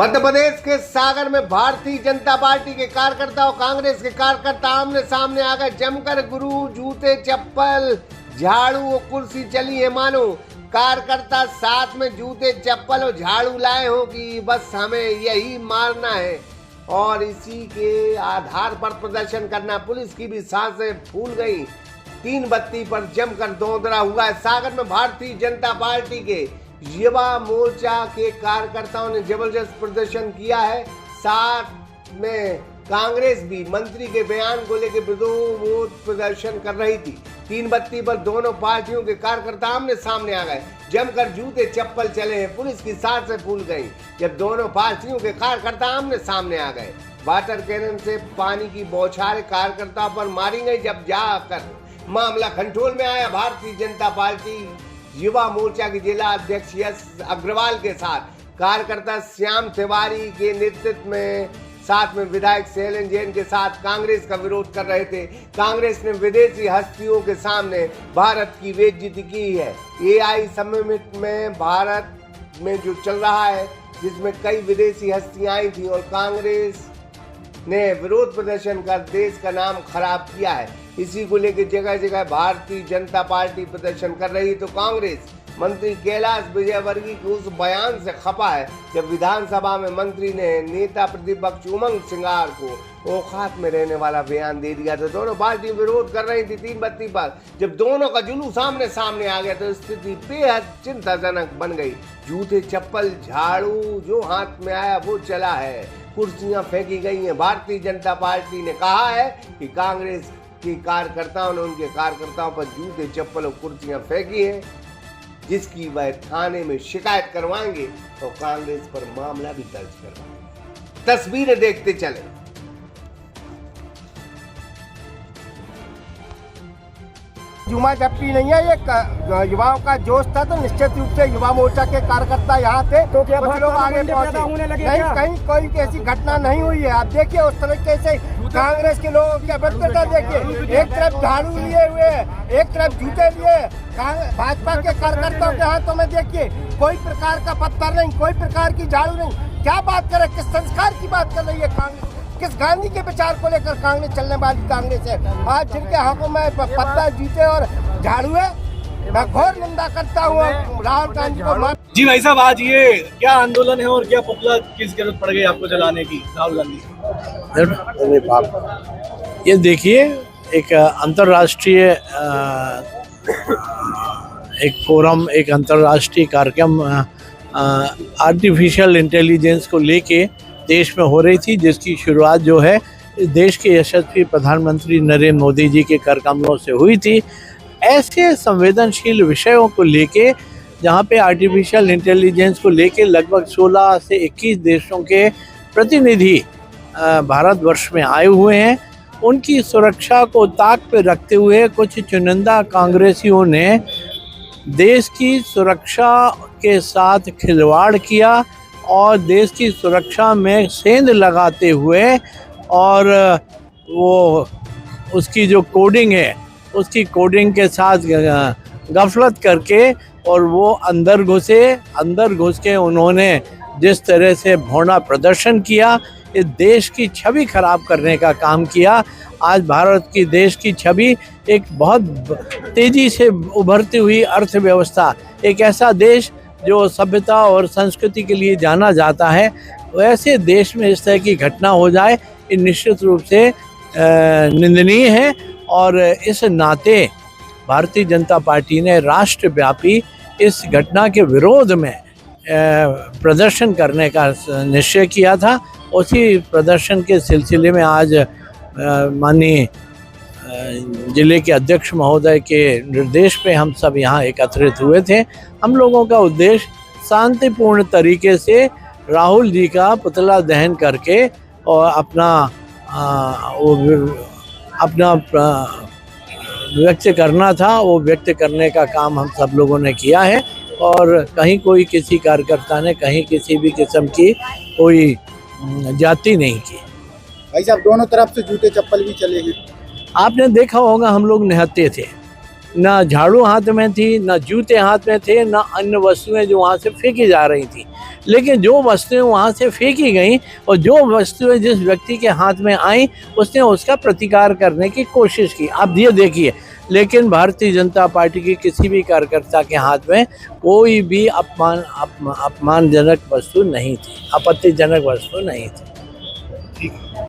मध्य प्रदेश के सागर में भारतीय जनता पार्टी के कार्यकर्ता और कांग्रेस के कार्यकर्ता आमने सामने आ गए। जमकर गुरु जूते चप्पल झाड़ू और कुर्सी चली है मानो। कार्यकर्ता साथ में जूते चप्पल और झाड़ू लाए हो कि बस हमें यही मारना है और इसी के आधार पर प्रदर्शन करना। पुलिस की भी सांसें फूल गई। तीन बत्ती पर जमकर दौदरा हुआ है। सागर में भारतीय जनता पार्टी के युवा मोर्चा के कार्यकर्ताओं ने जबरदस्त प्रदर्शन किया है। साथ में कांग्रेस भी मंत्री के बयान को लेकर विरोध प्रदर्शन कर रही थी। तीन बत्ती पर दोनों पार्टियों के कार्यकर्ता आमने सामने आ गए। जमकर जूते चप्पल चले हैं। पुलिस की सांसें फूल गई जब दोनों पार्टियों के कार्यकर्ता आमने सामने आ गए। वाटर कैनन से पानी की बौछारें कार्यकर्ताओं पर मारी गई। जब जाकर मामला कंट्रोल में आया, भारतीय जनता पार्टी युवा मोर्चा के जिला अध्यक्ष यश अग्रवाल के साथ कार्यकर्ता श्याम तिवारी के नेतृत्व में साथ में विधायक शैलेंद्र जैन के साथ कांग्रेस का विरोध कर रहे थे। कांग्रेस ने विदेशी हस्तियों के सामने भारत की बेइज्जती की है। एआई समिट में भारत में जो चल रहा है, जिसमें कई विदेशी हस्तियां आई थी और कांग्रेस ने विरोध प्रदर्शन कर देश का नाम खराब किया है। इसी को लेकर जगह जगह भारतीय जनता पार्टी प्रदर्शन कर रही, तो कांग्रेस मंत्री कैलाश विजयवर्गीय के उस बयान से खफा है जब विधानसभा में मंत्री ने नेता प्रतिपक्ष उमंग सिंगार को औकात में रहने वाला बयान दे दिया। तो दोनों पार्टी विरोध कर रही थी तीन बत्ती पर। जब दोनों का जुलूस सामने सामने आ गया तो स्थिति बेहद चिंताजनक बन गई। जूते चप्पल झाड़ू जो हाथ में आया वो चला है। कुर्सियां फेंकी गई हैं। भारतीय जनता पार्टी ने कहा है कि कांग्रेस के कार्यकर्ताओं ने उनके कार्यकर्ताओं पर जूते चप्पल और कुर्सियां फेंकी है, जिसकी वह थाने में शिकायत करवाएंगे और कांग्रेस पर मामला भी दर्ज करवाएंगे। तस्वीरें देखते चले। जुमा झपटी नहीं है, ये युवाओं का जोश था। तो निश्चित रूप से युवा मोर्चा के कार्यकर्ता यहाँ थे तो क्या कुछ लोग आगे पहुंचे। नहीं, कहीं कोई ऐसी घटना नहीं हुई है। आप देखिए उस तरीके से कांग्रेस के लोगों की अभद्रता देखिए। एक तरफ झाड़ू लिए हुए, एक तरफ जूते लिए। भाजपा के कार्यकर्ताओं के हाथों में देखिए कोई प्रकार का पत्थर नहीं, कोई प्रकार की झाड़ू नहीं। क्या बात कर रहे, किस संस्कार की बात कर रही है कांग्रेस? किस गांधी के विचार को लेकर कांग्रेस चलने वाली कांग्रेस है? आज जिनके हाथों में पत्ता जूते और झाड़ू है, मैं घोर निंदा करता हूँ राहुल गांधी को। जी भाई साहब, आज ये क्या आंदोलन है और क्या पुतला किस जरूरत पड़ गई आपको जलाने की राहुल गांधी? अरे बाप, ये देखिए एक अंतर्राष्ट्रीय एक फोरम, एक अंतर्राष्ट्रीय कार्यक्रम आर्टिफिशियल इंटेलिजेंस को लेके देश में हो रही थी, जिसकी शुरुआत जो है देश के यशस्वी प्रधानमंत्री नरेंद्र मोदी जी के कर कमलों से हुई थी। ऐसे संवेदनशील विषयों को लेके, जहाँ पे आर्टिफिशियल इंटेलिजेंस को लेके लगभग 16 से 21 देशों के प्रतिनिधि भारतवर्ष में आए हुए हैं, उनकी सुरक्षा को ताक पे रखते हुए कुछ चुनिंदा कांग्रेसियों ने देश की सुरक्षा के साथ खिलवाड़ किया और देश की सुरक्षा में सेंध लगाते हुए और वो उसकी जो कोडिंग है उसकी कोडिंग के साथ गफलत करके और वो अंदर घुस के उन्होंने जिस तरह से भौना प्रदर्शन किया, इस देश की छवि खराब करने का काम किया। आज भारत की देश की छवि एक बहुत तेज़ी से उभरती हुई अर्थव्यवस्था, एक ऐसा देश जो सभ्यता और संस्कृति के लिए जाना जाता है, वैसे देश में इस तरह की घटना हो जाए, ये निश्चित रूप से निंदनीय है। और इस नाते भारतीय जनता पार्टी ने राष्ट्रव्यापी इस घटना के विरोध में प्रदर्शन करने का निश्चय किया था। उसी प्रदर्शन के सिलसिले में आज माननीय जिले के अध्यक्ष महोदय के निर्देश पे हम सब यहाँ एकत्रित हुए थे। हम लोगों का उद्देश्य शांतिपूर्ण तरीके से राहुल जी का पुतला दहन करके और अपना व्यक्त करना था। वो व्यक्त करने का काम हम सब लोगों ने किया है और कहीं कोई किसी कार्यकर्ता ने कहीं किसी भी किस्म की कोई जाति नहीं की। भाई साहब, दोनों तरफ से जूते चप्पल भी चले हैं। आपने देखा होगा हम लोग निहत्ते थे ना झाड़ू हाथ में थी, ना जूते हाथ में थे, ना अन्य वस्तुएं जो वहाँ से फेंकी जा रही थी। लेकिन जो वस्तुएं वहाँ से फेंकी गईं और जो वस्तुएं जिस व्यक्ति के हाथ में आई उसने उसका प्रतिकार करने की कोशिश की। आप ये देखिए, लेकिन भारतीय जनता पार्टी की किसी भी कार्यकर्ता के हाथ में कोई भी अपमानजनक वस्तु नहीं थी, आपत्तिजनक वस्तु नहीं थी।